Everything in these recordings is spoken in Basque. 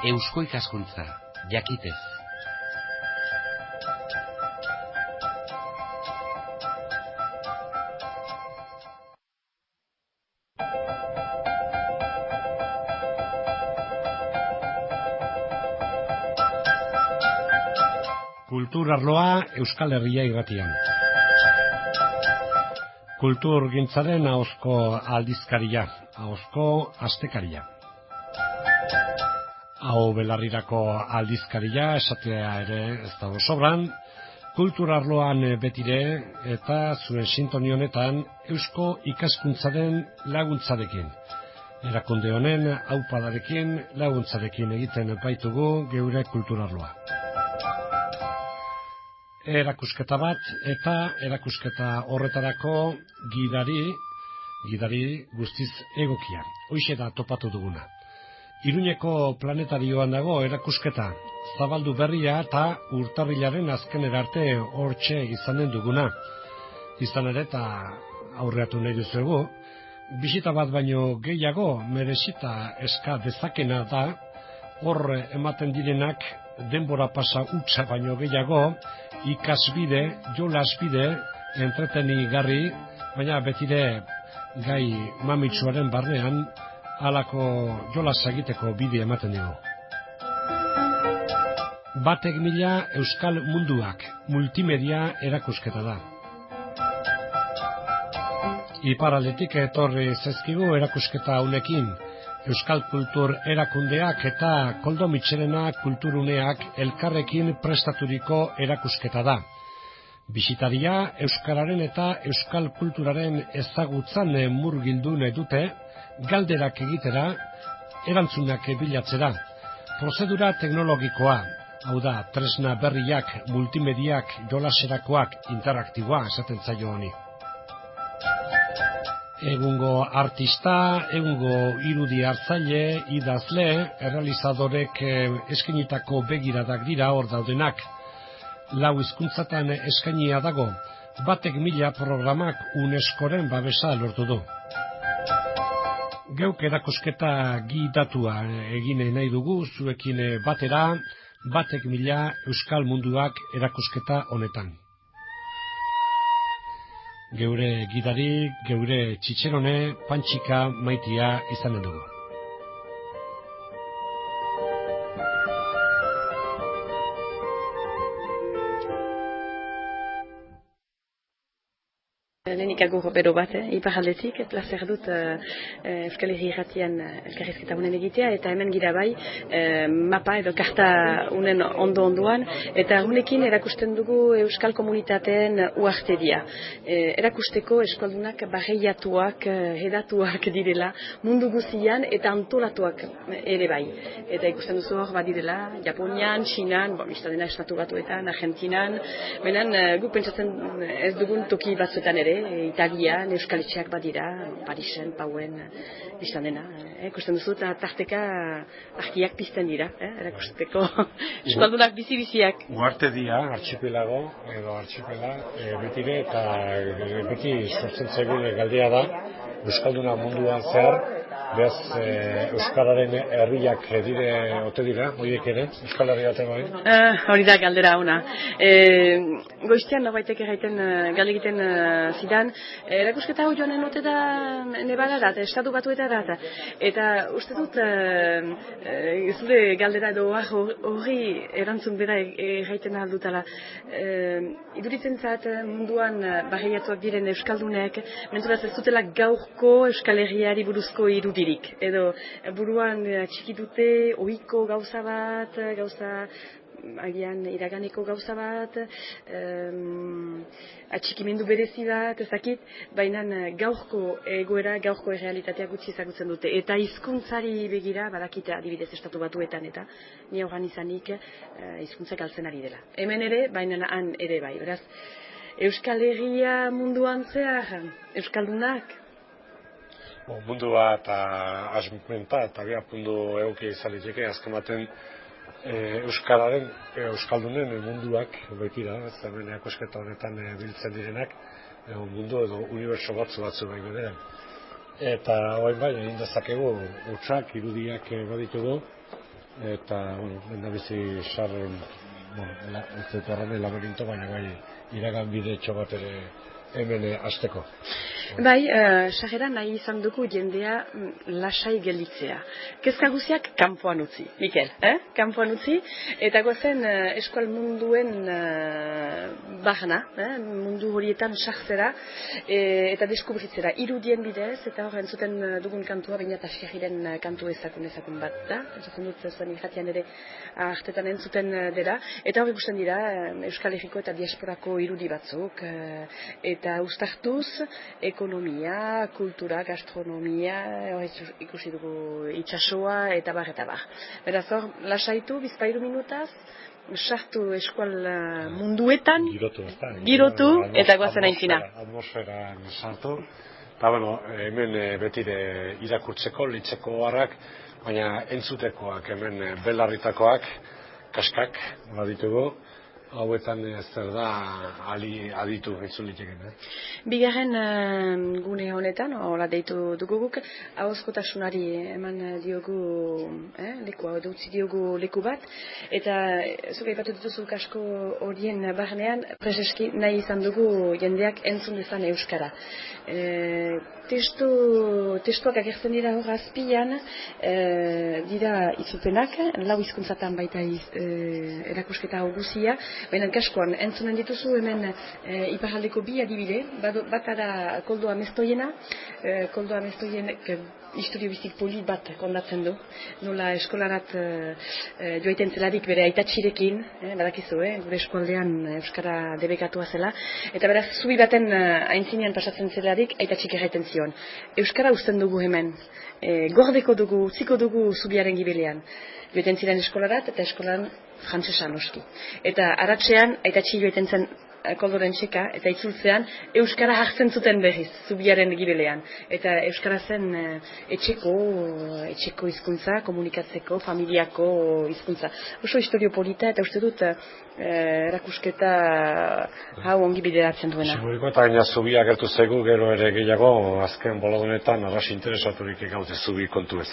Eusko ikaskuntza, jakitez. Kultur arloa Euskal Herria irratian. Kultur gintzaren ahozko aldizkaria, ahozko astekaria. Hau belarrirako aldizkaria esatea ere ez dago sobran, kultur arloan betire eta zuen sintoni honetan Eusko ikaskuntzaren laguntzarekin. Erakunde honen aupadarekin laguntzarekin egiten baitugu geure kultur arloa. Erakusketa bat eta erakusketa horretarako gidari guztiz egokia. Hoixe da topatu duguna. Iruñeko planetarioan dago erakusketa, zabaldu berria eta urtarrilaren azkenera arte hortxe izanen duguna. Izan ere eta aurreatu nahi duzuegu, bisita bat baino gehiago merezita eska dezakena da, hor ematen direnak denbora pasa utza baino gehiago, ikasbide, jolasbide, entretenigarri, baina betire gai mamitsuaren barnean halako jolas egiteko bide ematen dugu. Batek mila Euskal Munduak multimedia erakusketa da. Iparraldetik etorri zaizkigu erakusketa honekin, Euskal Kultur erakundeak eta Koldo Mitxelena kulturuneak elkarrekin prestaturiko erakusketa da. Bisitaria euskararen eta euskal kulturaren ezagutzan murgildu nahi dute, galderak egitera, erantzunak bilatzera. Prozedura teknologikoa, hau da, tresna berriak, multimediak, jolaserakoak, interaktiboa esaten zaio honi. Egungo artista, egungo irudi hartzaile, idazle, errealizadorek eskainitako begiradak dira hor daudenak. Lau hizkuntzatan eskainia dago, batek mila programak UNESCOren babesa lortu du. Geuk erakusketa gidatua egin nahi dugu zuekin batera, batek mila Euskal Munduak erakusketa honetan. Geure gidari, geure txitxerone, Pantxika Maitia izanen dugu. Lehenik agur bero bat, iparaldetik, plazer dut Euskal Herri irratian elkarrizketa unen egitea, eta hemen gira bai, mapa edo karta unen ondo-ondoan, eta unekin erakusten dugu Euskal Komunitateen uartedia. Erakusteko eskaldunak barreiatuak, hedatuak direla, mundu guzian eta antolatuak ere bai. Eta ikusten duzu hor badirela, Japonian, Txinan, biztadena estatu batuetan, Argentinan, benen gu pentsatzen ez dugun toki batzuetan ere, Italian, Euskaletxeak badira, Parisen, Pauen, izan dena. Ikusten duzu eta tarteka argiak pizten dira, erakusteko eskaldunak bizi-biziak. Uartedia, artxipelago, edo artxipela, betire eta beti sortzen zaigun galdea da, Euskalduna munduan zehar, bez Euskararen herriak dire, ote dira, horiek ere, Euskal Herria baten bai? Hori da galdera ona. Goiztean norbaitek galde egiten zidan, erakusketa hau joanen ote da nebagarat, estatu batuetarat. Eta uste dut, zure galdera edo hori erantzun bera egiten aldutala. Iduritzen zat munduan barreiatuak diren Euskaldunek, menturaz ez dutela gaurko Euskal Herriari buruzko irudirik. Edo buruan txiki dute, ohiko gauza bat, agian iraganeko gauza bat, atxikimendu berezi bat, ezakit, baina gaurko egoera, gaurko errealitatea gutxi ezagutzen dute. Eta hizkuntzari begira, badakite adibidez estatu batuetan eta, ni horan izanik hizkuntzak galtzen ari dela. Hemen ere, baina han ere bai. Beraz, Euskal Herria munduan zehar, Euskaldunak, Mundua eta asmenta eta puntu egokia izan liteke, azken baten Euskararen, Euskaldunen munduak baitira, ez hemen erakusketa honetan biltzen direnak, mundu edo unibertso batzu baino dira. Eta hoin bai, egin dezakegu utxak, irudiak baditugu, eta, lehendabizi sarren, ez dut horren laberinto, baina bai, iragan bide bat ere hemen hasteko. Bai, sarrera nahi izan dugu jendea lasai gelditzea. Kezka guziak kanpoan utzi, Mikel, kanpoan utzi, eta gozen eskual munduen barna, mundu horietan sartzera eta deskubritzera, irudien bidez, eta hor entzuten dugun kantua, baina eta Xerriren kantu ezakun bat da, entzuten dut zuen irratian ere artetan entzuten dira, eta hor ikusten dira Euskal Herriko eta diasporako irudi batzuk, eta uztartuz, ekonomia, kultura, gastronomia, ikusi dugu itsasoa eta bar. Beraz hor, lasaitu, bizpairu minutaz, sartu eskual munduetan, girotu eta goazen aintzina. Atmosferan sartu, eta hemen betire irakurtzeko, litzeko harrak, baina entzutekoak, hemen belarritakoak, kaskak, baditugu, hauetan zer da aditu entzun liteken. Bigarren gune honetan, hola deitu dugu guk, ahozkotasunari eman diogu lekua, utzi diogu leku bat, eta zuk aipatu dituzu kasko horien barnean, preseski nahi izan dugu jendeak entzun dezan euskara. Testuak agertzen dira hor azpian, dira itzupenak, lau hizkuntzatan baita erakusketa guzia, baina kaskoan entzunen dituzu hemen iparraldeko bi adibide, batara Koldo Amestoiena, Koldo Amestoienek historio bizik polit bat kondatzen du, nola eskolarat joaiten zelarik bere aitatxirekin, badakizu, gure eskualdean euskara debekatua zela, eta beraz zubi baten aintzinean pasatzen zelarik aitatxik erraiten zion. Euskara uzten dugu hemen, gordeko dugu, utziko dugu zubiaren gibelean. Joaiten ziren eskolarat eta eskolan frantsesa noski. Eta aratsean aitatxi joaiten zen Koldoren txeka, eta itzultzean euskara hartzen zuten berriz, zubiaren gibelean. Eta euskara zen etxeko hizkuntza, komunikatzeko, familiako hizkuntza. Oso historio polita, eta uste dut erakusketa hau ongi bideratzen duena. Simuriko eta gaina zubia gertu zaigu, gero ere gehiago, azken boladunetan arras interesaturik egaute zubi kontu ez.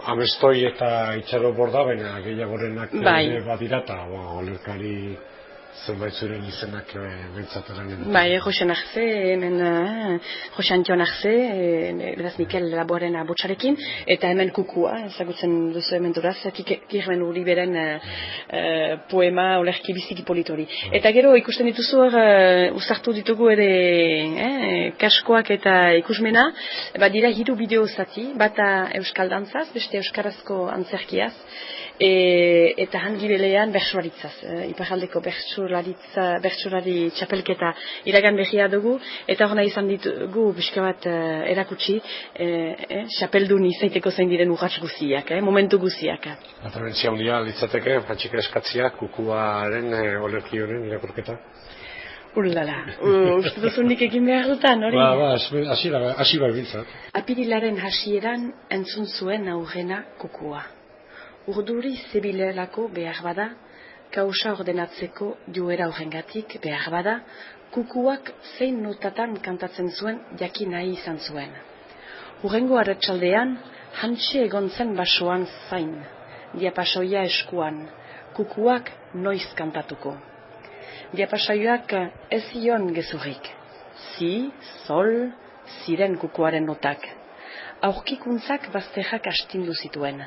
Amestoi eta itxaro borda, baina gehiagorenak badira, eta olerkari zenbait zuren izenak bentsataren. Bai, Josean Arze, hemen Jose Antion Arze, beraz Mikel Laboaren botxarekin, eta hemen Kukua, ezagutzen duzu hemen duraz, Kirmen Uriberen poema olerki biziki politori. Eta gero ikusten dituzu uzartu ditugu ere kaskoak eta ikusmena, dira hiru bideo zati, bata euskal dantzaz, beste euskarazko antzerkiaz, eta hangibelean bertsolaritzaz, iparraldeko bertsolari txapelketa iragan behia dugu, eta hor nahi izan ditugu bizka bat erakutsi txapeldun izaiteko zein diren urratz guziak, momentu guziak. Atrabentzia hundia litzateke, Patxika eskatzia, Kukuaren olerki honen irakurketa? Urlala, uste duzunik egin behar dutan, hori? Hasi bai bintzat. Apirilaren hasieran entzun zuen aurrena Kukua. Urduri zebilelako behar bada, kausa ordenatzeko joera horrengatik behar bada, Kukuak zein notatan kantatzen zuen jakin nahi izan zuen. Hurrengo arratsaldean, hantxe egon zen basoan zain, diapasoia eskuan, Kukuak noiz kantatuko. Diapasoiak ez zion gezurrik. Si, sol, ziren Kukuaren notak. Aurkikuntzak bazterrak astindu zituen.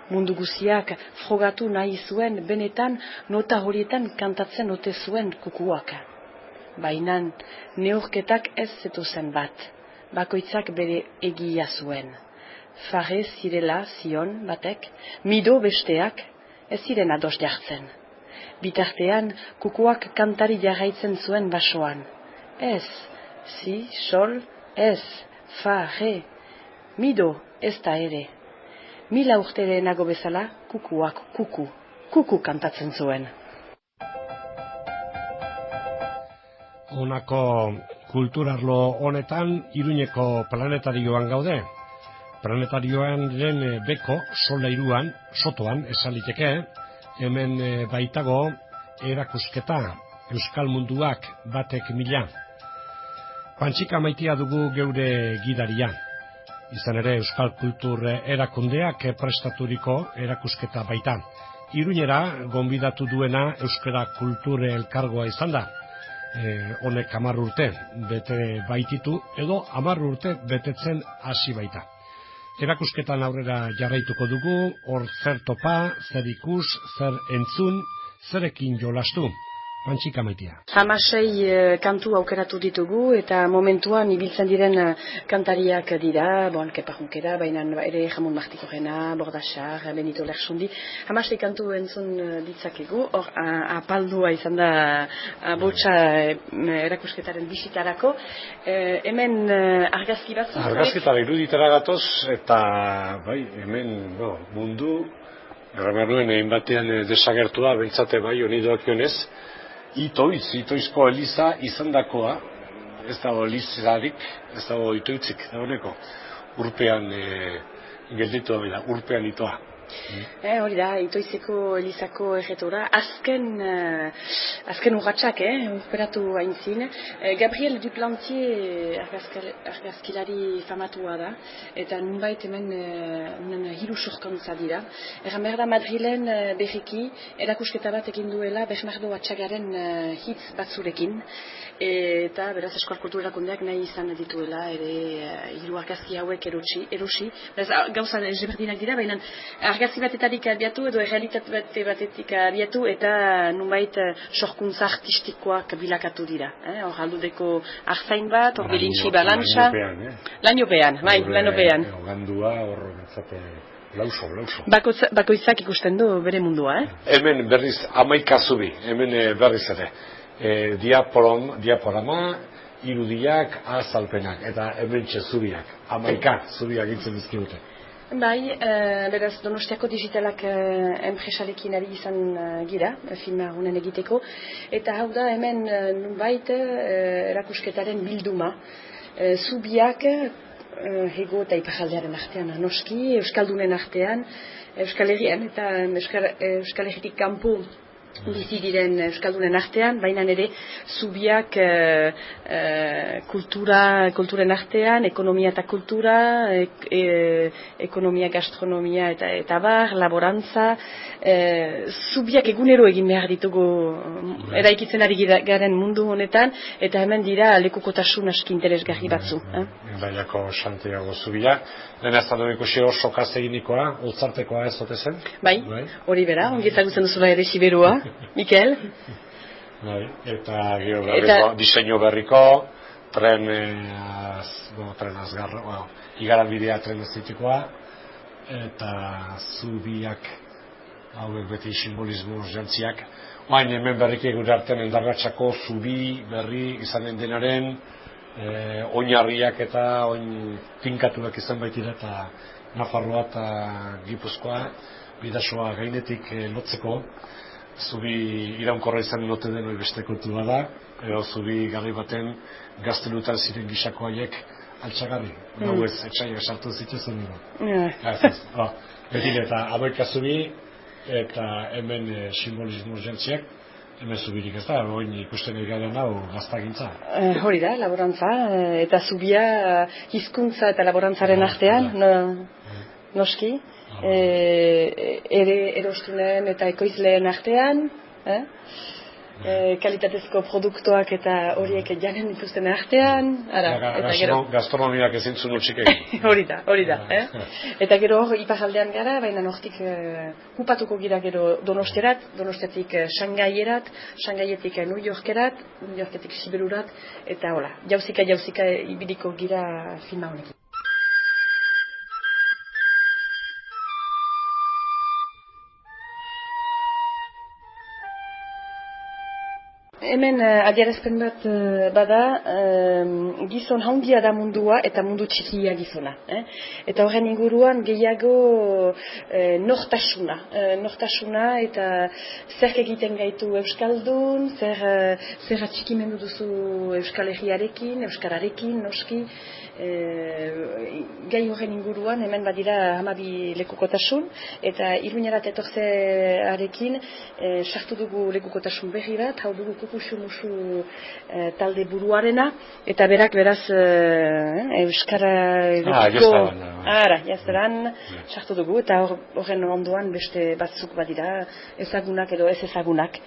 Mundu guziak frogatu nahi zuen benetan nota horietan kantatzen ote zuen Kukuak. Bainan neurketak ez zetuzen bat, bakoitzak bere egia zuen. Fare zirela zion batek, mido besteak ez ziren ados jartzen. Bitartean Kukuak kantari jarraitzen zuen basoan. Ez, si, sol, ez, fare, mido ez da ere. 1000 urte lehenago bezala, Kukuak kuku kantatzen zuen. Honako kulturarlo honetan Iruñeko planetarioan gaude. Planetarioaren beko solairuan, sotoan, esan liteke, hemen baitago erakusketa Euskal Munduak batek mila. Pantxika Maitia dugu geure gidaria. Izan ere Euskal Kultur erakundeak prestaturiko erakusketa baita. Iruñera gonbidatu duena Euskara Kultur Elkargoa izan da. Honek 10 urte bete baititu edo 10 urte betetzen hasi baita. Erakusketan aurrera jarraituko dugu, hor zer topa, zer ikus, zer entzun, zerekin jolastu. Pantxika Maitia. 16 kantu aukeratu ditugu eta momentuan ibiltzen diren kantariak dira, Kepa Junkera, baina ere Jamon Martikorena, Bordasar, Benito Lersundi. 16 kantu entzun ditzakegu, hor apaldua izan da botxa erakusketaren bisitarako. Hemen argazki bat? Argazketara iruditara gatoz eta hemen mundu, erramarnuen egin batean desagertua, bentsate honi doakionez, Itoizko Eliza izan dakoa, ez dago Elizarik, ez dago itoitzik, dagoeneko, urpean gelditu da, urpean itoa. Hori da, Itoizeko Elizako erretora, azken urratxak, urperatu haintzin. Gabriel Duplantier argazkilari famatua da, eta nunbait hemen hiru sorkontza dira. Erran behar da Madrilen berriki erakusketa bat egin duela Bernardo Atxagaren hitz batzurekin, eta beraz Euskal Kultur Erakundeak nahi izan dituela, ere hiru argazki hauek erosi. Gauza ezberdinak dira, baina argazki batetarik abiatu edo errealitate batetik abiatu eta nunbait sorkuntza artistikoak bilakatu dira. Hor aldudeko arzain bat, hor gelintxi balantxa. Laniopean. Ogandua, hor betzate lauso. Bakoitzak ikusten du bere mundua, Hemen berriz 11 zubi, hemen berriz ere. Diaporama, irudiak, azalpenak, eta hemen zubiak, 11 zubiak itzen dizkigute. Bai, beraz Donostiako digitalak enpresarekin ari izan gira, filma honen egiteko, eta hau da hemen nunbait erakusketaren bilduma. Zubiak hego eta iparraldearen artean, noski, Euskaldunen artean, Euskal Herrian eta Euskal Herritik kanpo bizi diren Euskaldunen artean, baina ere zubiak kulturen artean, ekonomia eta kultura, ekonomia, gastronomia eta bar, laborantza, zubiak egunero egin behar ditugu eraikitzen ari garen mundu honetan, eta hemen dira lekukotasun aski interesgarri batzu. Baiako Santiago zubia, lehen ez da ikusi oso kazeginikoa, ultzartekoa ez zote zen? Bai, hori bera, ongi ezagutzen duzula ere Siberua. Mikel? Eta gero diseinu berriko, tren azgarro, igaranbidea tren estetikoa, eta zubiak, hauek beti simbolismo jantziak, baina hemen berriki gure artean Endarratxako zubi berri izanen denaren, oinarriak eta oin tinkatuak izan baitira, eta Nafarroa eta Gipuzkoa, bidasoa gainetik lotzeko, zubi iraunkorra izan note den hori beste kontu bada, edo zubi garri baten gaztelutan ziren gisako haiek altxagarri. Gauez, etxaiak sartu zituzen dira. Betile eta 11 zubi, eta hemen simbolismo jantziak, hemen zubirik ez da, oin ikusten egaren hau gaztagintza. Hori da, laborantza, eta zubia hizkuntza eta laborantzaren artean, noski. Erostunen eta ekoizleen artean, kalitatezko produktuak eta horiek janen dituzten artean, gastronomiak ezintzun utxik egin. Hori da. Eta gero hor iparraldean gara, baina nortik kupatuko gira gero Donostiarat, Donostiatik Shangaierat, Shangaietik New Yorkerat, New Yorketik Siberurat, eta hola, jauzika ibiliko gira filma honekin. Hemen adierazpen bat bada, gizon handia da mundua eta mundu txikia gizona. Eta horren inguruan gehiago nortasuna eta zer egiten gaitu Euskaldun, zer atxikimendu duzu Euskal Herriarekin, Euskararekin, noski. Gai horren inguruan hemen badira 12 lekukotasun eta Iruñerat etortzearekin sartu dugu lekukotasun berri bat, hau dugu musu talde buruarena, eta beraz Euskara jazteran sartu dugu, eta horren ondoan beste batzuk badira ezagunak edo ez ezagunak,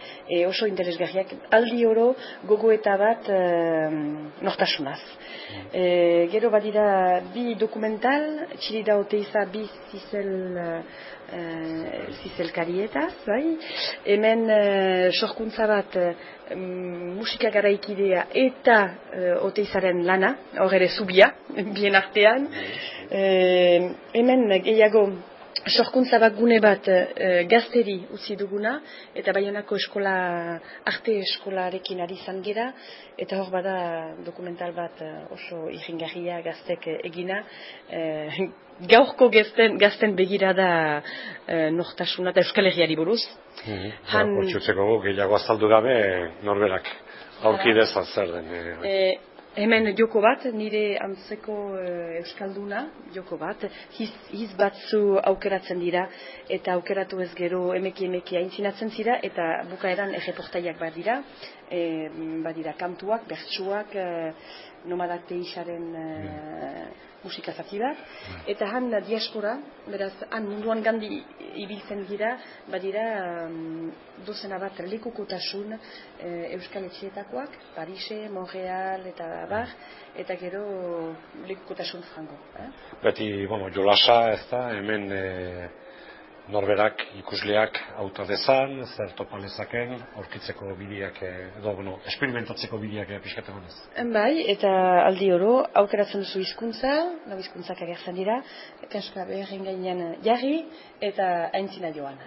oso interesgarriak, aldi oro gogoeta bat nortasunaz. Gero badira bi dokumental, Txirida Oteiza bi zizelkarietaz, bai? Hemen sorkuntza bat musika garaikidea eta Oteizaren lana, hor ere zubia, bien artean. Hemen gehiago sorkuntza bat gune bat gazteri utzi duguna, eta Baionako arte eskolarekin ari izan gira, eta hor bada dokumental bat oso iringarria gaztek egina, gaurko gazten begirada nortasuna eta Euskal Herriari buruz. Hortxutzeko gehiago azaldu gabe norberak aurkidezan zer den. Hemen joko bat, nire antzeko euskalduna joko bat, hiz batzu aukeratzen dira, eta aukeratu ez gero emeki aintzinatzen zira, eta bukaeran erreportaiak badira kantuak, bertsuak, Nomadak Teixaren musika zati bat, eta han diaspora, beraz, han munduan gandi ibiltzen dira, badira dozena bat lekukotasun euskal etxeetakoak, Parise, Montreal eta bar, eta gero lekukotasun frango. Beti, jolasa ez da, hemen norberak ikusleak auta dezan, zer topa lezaken, aurkitzeko bideak, esperimentatzeko bideak pixkatzen honez. Bai, eta aldi oro, aukeratzen duzu hizkuntza, lau hizkuntzak agertzen dira, kaska beharren gainean jarri, eta aintzina joan.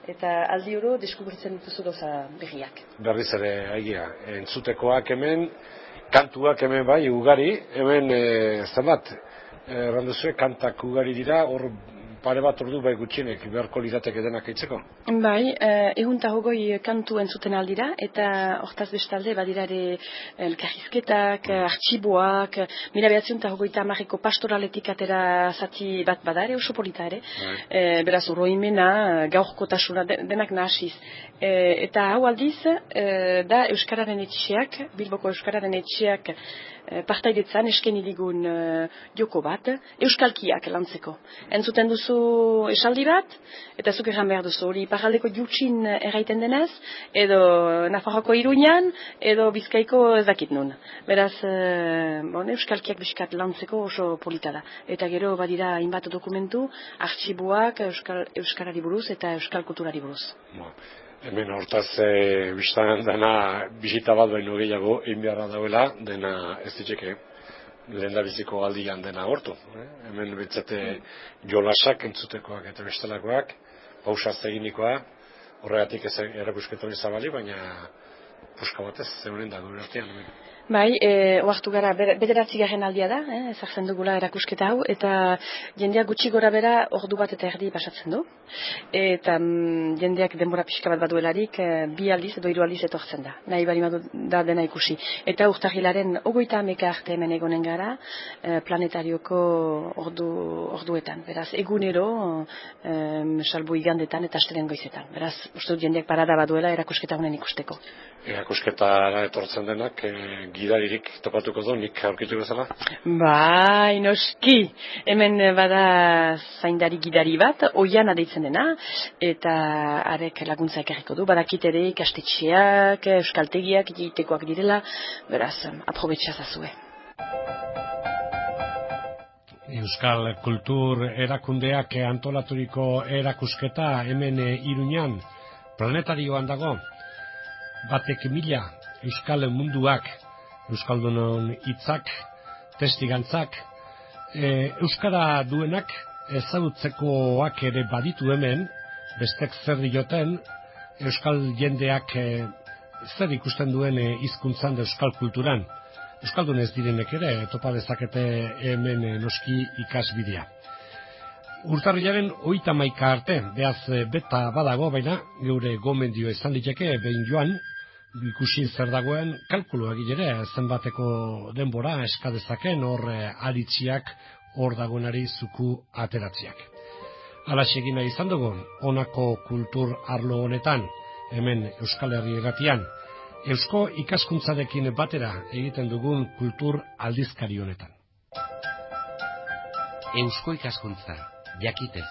Eta aldi oro, deskubritzen dituzu gauza berriak. Berriz ere, aigia, entzutekoak hemen, kantuak hemen bai, ugari, hemen, zenbat, erranduzue, kantak ugari dira, hor pare bat ordu bai gutxienek beharko lirateke denak eitzeko? Bai, 120 kantu entzuten aldira, eta hortaz bestalde badirare elkarrizketak, artxiboak, 1920ko pastoraletik atera zati bat badare, oso polita ere, beraz urroimena, gaurkotasuna, denak nahasiz. Eta hau aldiz, da Euskararen etxeak, Bilboko Euskararen etxeak partaidetzan eskeni digun joko bat, euskalkiak lantzeko. Entzuten duzu esaldi bat, eta zuk erran behar duzu, hori iparraldeko jutsin erraiten denez, edo Nafarroko Iruñan, edo Bizkaiko ez dakit nun. Beraz, euskalkiak biskat lantzeko oso polita da. Eta gero badira hainbat dokumentu, artxiboak, euskarari buruz eta euskal kulturari buruz. Hemen hortaz biztan dena bisita bat baino gehiago egin beharra dauela, dena ez ditzeke lehendabiziko aldian dena hortu. Hemen betzate jolasak entzutekoak eta bestelakoak, pausaz eginikoa, horregatik ez erakusketori zabali, baina puska batez, zeuren da gure artean. Bai, oartu gara, bederatzigarren aldia da, ezartzen dugula erakusketa hau, eta jendeak gutxi gora bera ordu bat eta erdi pasatzen du. Eta jendeak denbora pixka bat baduelarik, 2 aldiz edo 3 aldiz etortzen da. Nahi bali da dena ikusi. Eta urtarrilaren 30 arte hemen egonen gara, planetarioko orduetan. Beraz, egunero, salbu igandetan eta astelen goizetan. Beraz, uste dut jendeak parada baduela erakusketa honen ikusteko. Erakusketara etortzen denak, gidaririk topatuko du, nik aurkitu bezala? Bai, noski. Hemen bada zaindari gidari bat, oian adeitzen dena, eta arek laguntza ekarriko du. Badakit ere ikastetxeak, euskaltegiak, egitekoak direla, beraz, aprobetxazazue. Euskal Kultur Erakundeak antolaturiko erakusketa hemen Iruñan planetarioan dago. Batek mila euskal munduak, euskaldunon hitzak, testigantzak, euskara duenak ezagutzekoak ere baditu hemen, bestek zer dioten, euskal jendeak zer ikusten duen hizkuntzan da euskal kulturan. Euskaldun ez direnek ere, topa dezakete hemen noski ikasbidea. Urtarrilaren 31 arte, beaz beta badago, baina geure gomendio izan liteke, behin joan, ikusi zer dagoen kalkulua ere zenbateko denbora eskadezaken hor aritziak hor dagoenari zuku ateratziak. Alaxe egin nahi izan dugu, honako kultur arlo honetan, hemen Euskal Herri Irratian, Eusko ikaskuntzarekin batera egiten dugun kultur aldizkari honetan. Eusko ikaskuntza, jakitez.